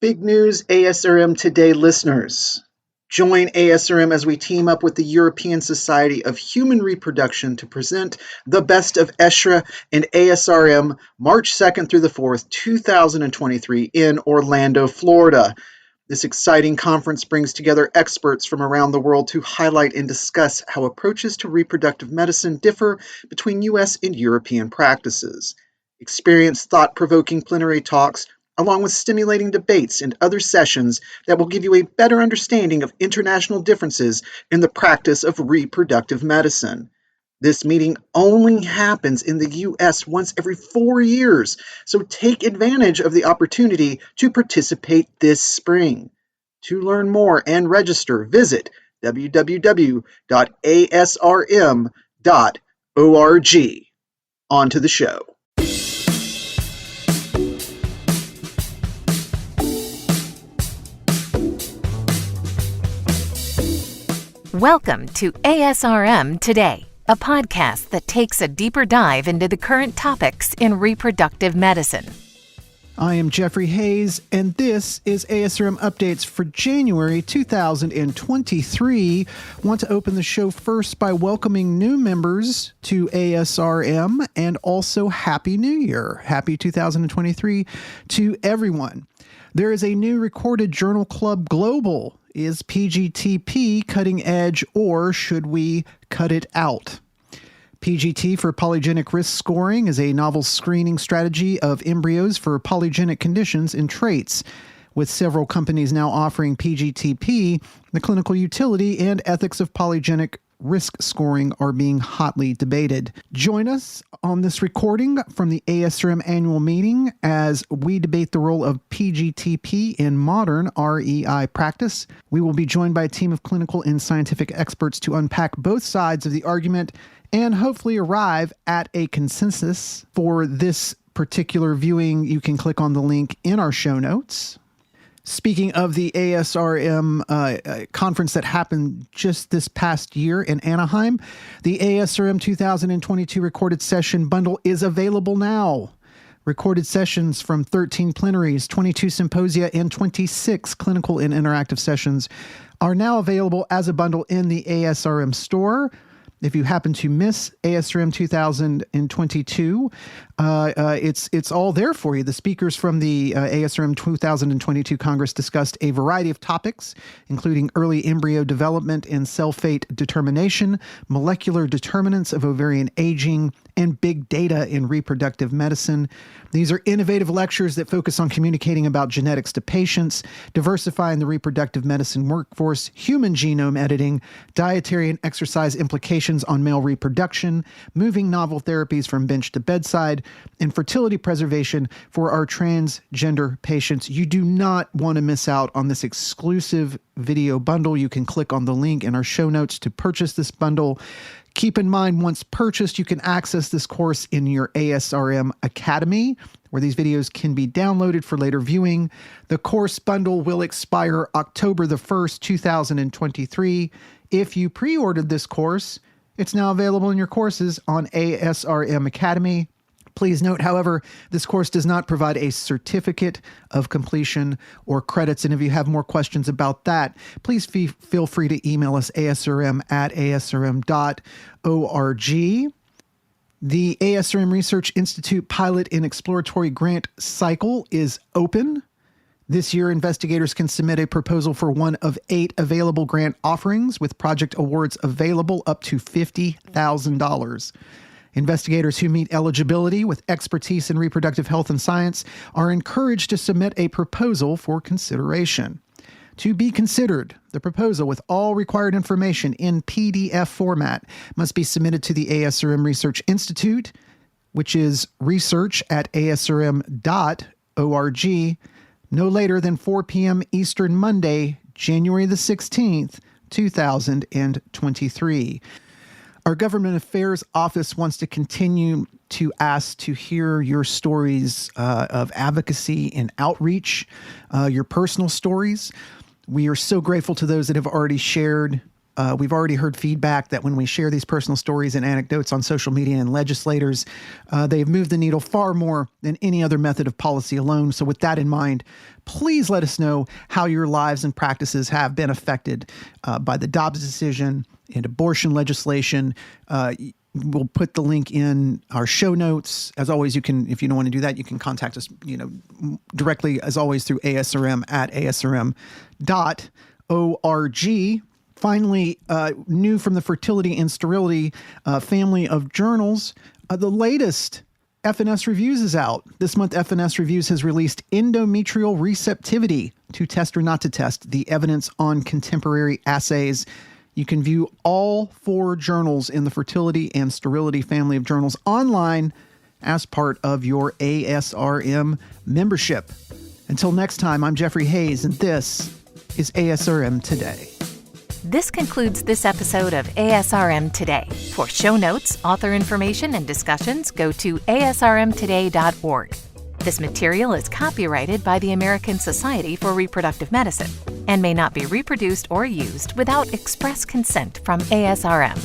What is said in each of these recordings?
Big news, ASRM Today listeners. Join ASRM as we team up with the European Society of Human Reproduction to present the Best of ESHRE and ASRM March 2nd through the 4th, 2023 in Orlando, Florida. This exciting conference brings together experts from around the world to highlight and discuss how approaches to reproductive medicine differ between U.S. and European practices. Experience thought-provoking plenary talks along with stimulating debates and other sessions that will give you a better understanding of international differences in the practice of reproductive medicine. This meeting only happens in the U.S. once every 4 years, so take advantage of the opportunity to participate this spring. To learn more and register, visit www.asrm.org. On to the show. Welcome to ASRM Today, a podcast that takes a deeper dive into the current topics in reproductive medicine. I am Jeffrey Hayes, and this is ASRM Updates for January 2023. Want to open the show first by welcoming new members to ASRM and also Happy New Year. Happy 2023 to everyone. There is a new recorded journal club global. Is PGT-P cutting edge, or should we cut it out? PGT for polygenic risk scoring is a novel screening strategy of embryos for polygenic conditions and traits. With several companies now offering PGT-P, the clinical utility and ethics of polygenic risk scoring are being hotly debated. Join us on this recording from the ASRM annual meeting as we debate the role of PGT-P in modern REI practice. We will be joined by a team of clinical and scientific experts to unpack both sides of the argument and hopefully arrive at a consensus. For this particular viewing, you can click on the link in our show notes. Speaking of the ASRM conference that happened just this past year in Anaheim, the ASRM 2022 recorded session bundle is available now. Recorded sessions from 13 plenaries, 22 symposia, and 26 clinical and interactive sessions are now available as a bundle in the ASRM store. If you happen to miss ASRM 2022, it's all there for you. The speakers from the ASRM 2022 Congress discussed a variety of topics, including early embryo development and cell fate determination, molecular determinants of ovarian aging, and big data in reproductive medicine. These are innovative lectures that focus on communicating about genetics to patients, diversifying the reproductive medicine workforce, human genome editing, dietary and exercise implications on male reproduction, moving novel therapies from bench to bedside, and fertility preservation for our transgender patients. You do not want to miss out on this exclusive video bundle. You can click on the link in our show notes to purchase this bundle. Keep in mind, once purchased, you can access this course in your ASRM Academy, where these videos can be downloaded for later viewing. The course bundle will expire October the 1st, 2023. If you pre-ordered this course, it's now available in your courses on ASRM Academy. Please note, however, this course does not provide a certificate of completion or credits, and if you have more questions about that, please feel free to email us asrm@asrm.org. The ASRM Research Institute Pilot and Exploratory Grant Cycle is open. This year, investigators can submit a proposal for one of 8 available grant offerings, with project awards available up to $50,000. Investigators who meet eligibility with expertise in reproductive health and science are encouraged to submit a proposal for consideration. To be considered, the proposal with all required information in PDF format must be submitted to the ASRM Research Institute, which is research@asrm.org, no later than 4 p.m. Eastern Monday, January the 16th, 2023. Our Government Affairs Office wants to continue to ask to hear your stories of advocacy and outreach, your personal stories. We are so grateful to those that have already shared We've already heard feedback that when we share these personal stories and anecdotes on social media and legislators, they've moved the needle far more than any other method of policy alone. So with that in mind, please let us know how your lives and practices have been affected by the Dobbs decision and abortion legislation. We'll put the link in our show notes. As always, you can, if you don't want to do that, you can contact us, directly, as always, through ASRM at asrm.org. Finally, new from the Fertility and Sterility family of journals, the latest FNS Reviews is out. This month, FNS Reviews has released Endometrial Receptivity, to test or not to test, the evidence on contemporary assays. You can view all 4 journals in the Fertility and Sterility family of journals online as part of your ASRM membership. Until next time, I'm Jeffrey Hayes, and this is ASRM Today. This concludes this episode of ASRM Today. For show notes, author information, and discussions, go to asrmtoday.org. This material is copyrighted by the American Society for Reproductive Medicine and may not be reproduced or used without express consent from ASRM.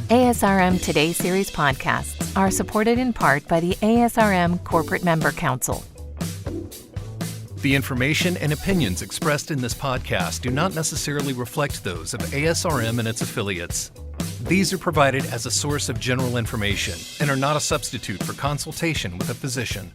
ASRM Today series podcasts are supported in part by the ASRM Corporate Member Council. The information and opinions expressed in this podcast do not necessarily reflect those of ASRM and its affiliates. These are provided as a source of general information and are not a substitute for consultation with a physician.